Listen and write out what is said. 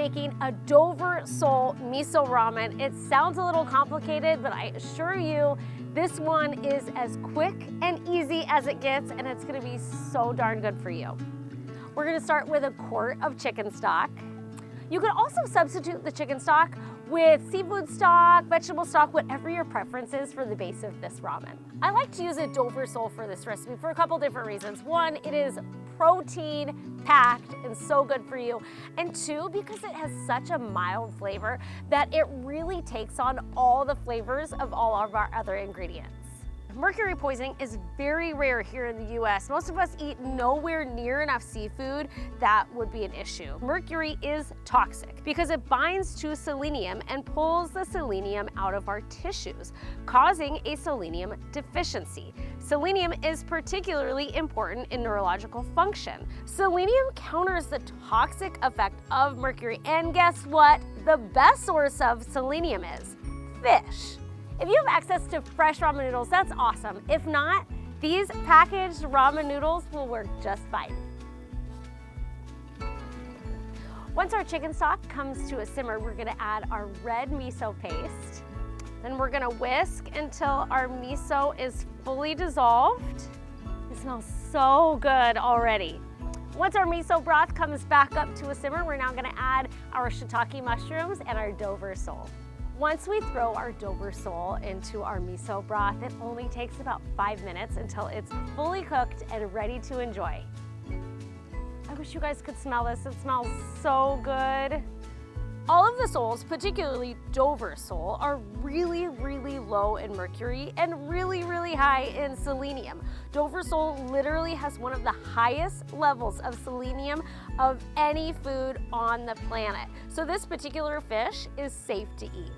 making a Dover sole miso ramen. It sounds a little complicated, but I assure you, this one is as quick and easy as it gets, and it's gonna be so darn good for you. We're gonna start with a quart of chicken stock. You can also substitute the chicken stock with seafood stock, vegetable stock, whatever your preference is for the base of this ramen. I like to use a Dover sole for this recipe for a couple different reasons. One, it is protein packed and so good for you. And two, because it has such a mild flavor that it really takes on all the flavors of all of our other ingredients. Mercury poisoning is very rare here in the US. Most of us eat nowhere near enough seafood that would be an issue. Mercury is toxic because it binds to selenium and pulls the selenium out of our tissues, causing a selenium deficiency. Selenium is particularly important in neurological function. Selenium counters the toxic effect of mercury, and guess what? The best source of selenium is fish. If you have access to fresh ramen noodles, that's awesome. If not, these packaged ramen noodles will work just fine. Once our chicken stock comes to a simmer, we're gonna add our red miso paste. Then we're gonna whisk until our miso is fully dissolved. It smells so good already. Once our miso broth comes back up to a simmer, we're now gonna add our shiitake mushrooms and our Dover sole. Once we throw our Dover sole into our miso broth, it only takes about 5 minutes until it's fully cooked and ready to enjoy. I wish you guys could smell this. It smells so good. All of the soles, particularly Dover sole, are really, really low in mercury and really, really high in selenium. Dover sole literally has one of the highest levels of selenium of any food on the planet. So this particular fish is safe to eat.